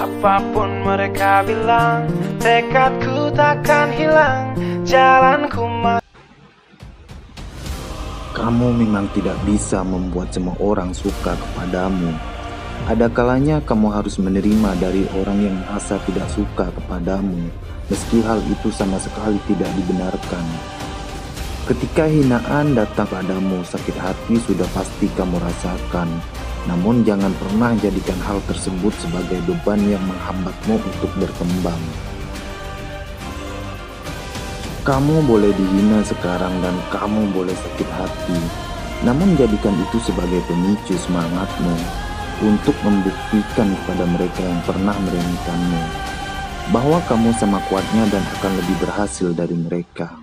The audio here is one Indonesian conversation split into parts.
Apapun mereka bilang, tekadku takkan hilang, jalanku Kamu memang tidak bisa membuat semua orang suka kepadamu. Ada kalanya kamu harus menerima dari orang yang merasa tidak suka kepadamu, meski hal itu sama sekali tidak dibenarkan. Ketika hinaan datang padamu, sakit hati sudah pasti kamu rasakan. Namun jangan pernah jadikan hal tersebut sebagai beban yang menghambatmu untuk berkembang. Kamu boleh dihina sekarang dan kamu boleh sakit hati, namun jadikan itu sebagai pemicu semangatmu untuk membuktikan kepada mereka yang pernah meremehkanmu bahwa kamu sama kuatnya dan akan lebih berhasil dari mereka.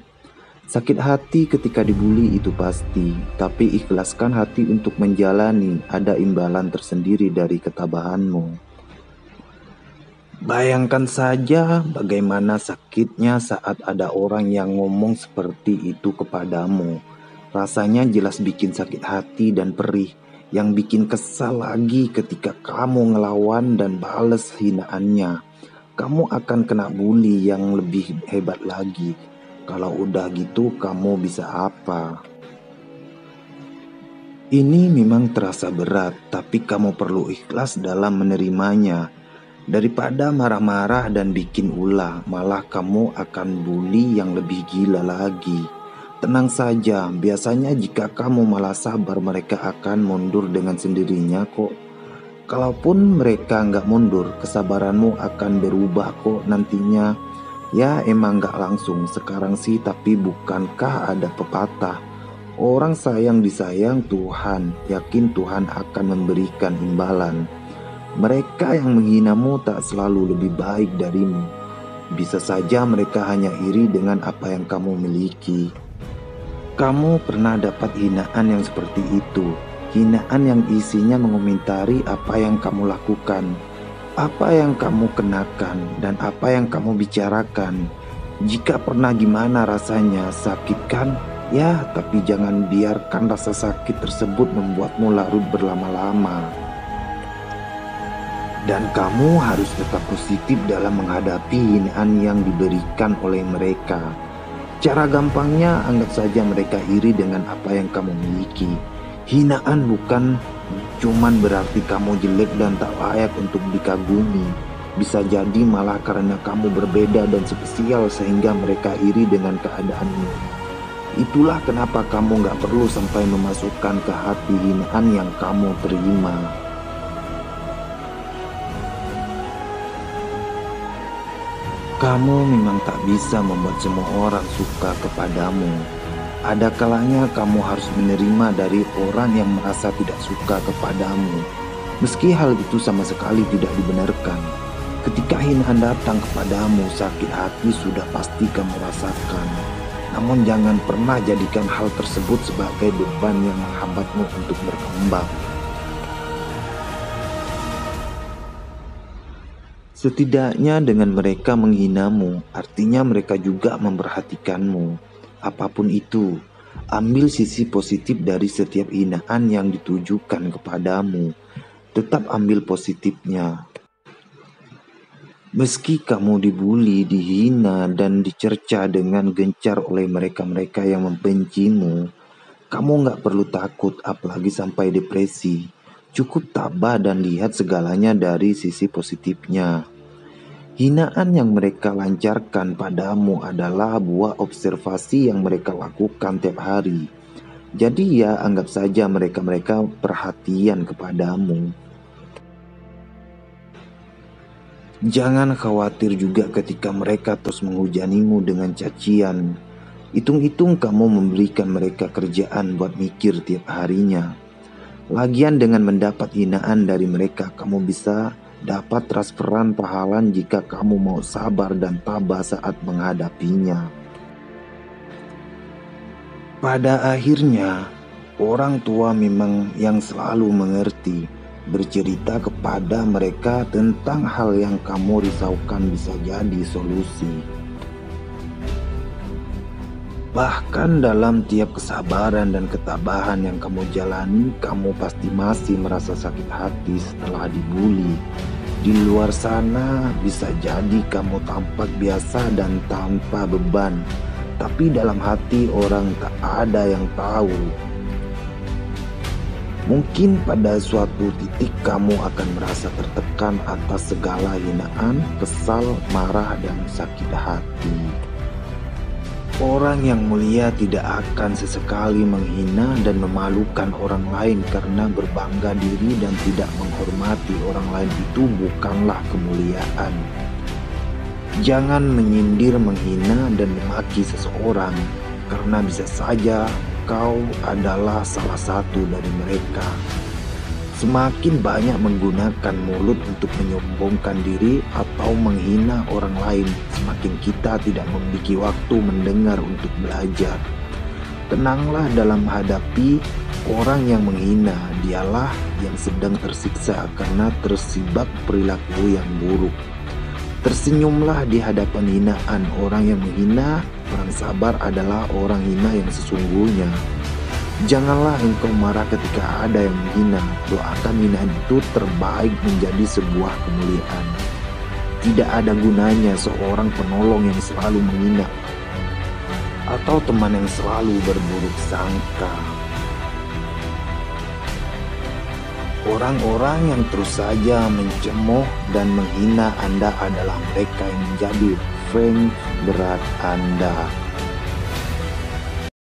Sakit hati ketika dibully itu pasti, tapi ikhlaskan hati untuk menjalani, ada imbalan tersendiri dari ketabahanmu. Bayangkan saja bagaimana sakitnya saat ada orang yang ngomong seperti itu kepadamu. Rasanya jelas bikin sakit hati dan perih. Yang bikin kesal lagi ketika kamu ngelawan dan bales hinaannya. Kamu akan kena bully yang lebih hebat lagi. Kalau udah gitu kamu bisa apa? Ini memang terasa berat, tapi kamu perlu ikhlas dalam menerimanya. Daripada marah-marah dan bikin ulah, malah kamu akan bully yang lebih gila lagi. Tenang saja, biasanya jika kamu malah sabar, mereka akan mundur dengan sendirinya kok. Kalaupun mereka nggak mundur, kesabaranmu akan berubah kok nantinya. Ya emang nggak langsung sekarang sih, tapi bukankah ada pepatah? Orang sayang disayang Tuhan, yakin Tuhan akan memberikan imbalan. Mereka yang menghinamu tak selalu lebih baik darimu. Bisa saja mereka hanya iri dengan apa yang kamu miliki. Kamu pernah dapat hinaan yang seperti itu. Hinaan yang isinya mengomentari apa yang kamu lakukan, apa yang kamu kenakan, dan apa yang kamu bicarakan. Jika pernah, gimana rasanya? Sakit kan? Ya, tapi jangan biarkan rasa sakit tersebut membuatmu larut berlama-lama. Dan kamu harus tetap positif dalam menghadapi hinaan yang diberikan oleh mereka. Cara gampangnya, anggap saja mereka iri dengan apa yang kamu miliki. Hinaan bukan cuman berarti kamu jelek dan tak layak untuk dikagumi. Bisa jadi malah karena kamu berbeda dan spesial sehingga mereka iri dengan keadaanmu. Itulah kenapa kamu gak perlu sampai memasukkan ke hati hinaan yang kamu terima. Kamu memang tak bisa membuat semua orang suka kepadamu. Ada kalanya kamu harus menerima dari orang yang merasa tidak suka kepadamu, meski hal itu sama sekali tidak dibenarkan. Ketika hinaan datang kepadamu, sakit hati sudah pasti kamu rasakan. Namun jangan pernah jadikan hal tersebut sebagai beban yang menghambatmu untuk berkembang. Setidaknya dengan mereka menghinamu, artinya mereka juga memperhatikanmu. Apapun itu, ambil sisi positif dari setiap hinaan yang ditujukan kepadamu. Tetap ambil positifnya. Meski kamu dibully, dihina, dan dicerca dengan gencar oleh mereka-mereka yang membencimu, kamu gak perlu takut, apalagi sampai depresi. Cukup tabah dan lihat segalanya dari sisi positifnya. Hinaan yang mereka lancarkan padamu adalah buah observasi yang mereka lakukan tiap hari. Jadi ya anggap saja mereka perhatian kepadamu. Jangan khawatir juga ketika mereka terus menghujanimu dengan cacian. Hitung-hitung kamu memberikan mereka kerjaan buat mikir tiap harinya. Lagian dengan mendapat hinaan dari mereka, kamu bisa dapat transferan pahala jika kamu mau sabar dan tabah saat menghadapinya. Pada akhirnya, orang tua memang yang selalu mengerti. Bercerita kepada mereka tentang hal yang kamu risaukan bisa jadi solusi. Bahkan dalam tiap kesabaran dan ketabahan yang kamu jalani, kamu pasti masih merasa sakit hati setelah dibully. Di luar sana bisa jadi kamu tampak biasa dan tanpa beban, tapi dalam hati orang tak ada yang tahu. Mungkin pada suatu titik kamu akan merasa tertekan atas segala hinaan, kesal, marah, dan sakit hati. Orang yang mulia tidak akan sesekali menghina dan memalukan orang lain karena berbangga diri dan tidak menghormati orang lain. Itu bukanlah kemuliaan. Jangan menyindir, menghina, dan memaki seseorang karena bisa saja kau adalah salah satu dari mereka. Semakin banyak menggunakan mulut untuk menyombongkan diri atau menghina orang lain, semakin kita tidak memiliki waktu mendengar untuk belajar. Tenanglah dalam menghadapi orang yang menghina, dialah yang sedang tersiksa karena tersibak perilaku yang buruk. Tersenyumlah di hadapan hinaan orang yang menghina. Orang sabar adalah orang hina yang sesungguhnya. Janganlah engkau marah ketika ada yang menghina. Doakan hinaan itu terbaik menjadi sebuah kemuliaan. Tidak ada gunanya seorang penolong yang selalu menghina atau teman yang selalu berburuk sangka. Orang-orang yang terus saja mencemooh dan menghina Anda adalah mereka yang menjadi fans berat Anda.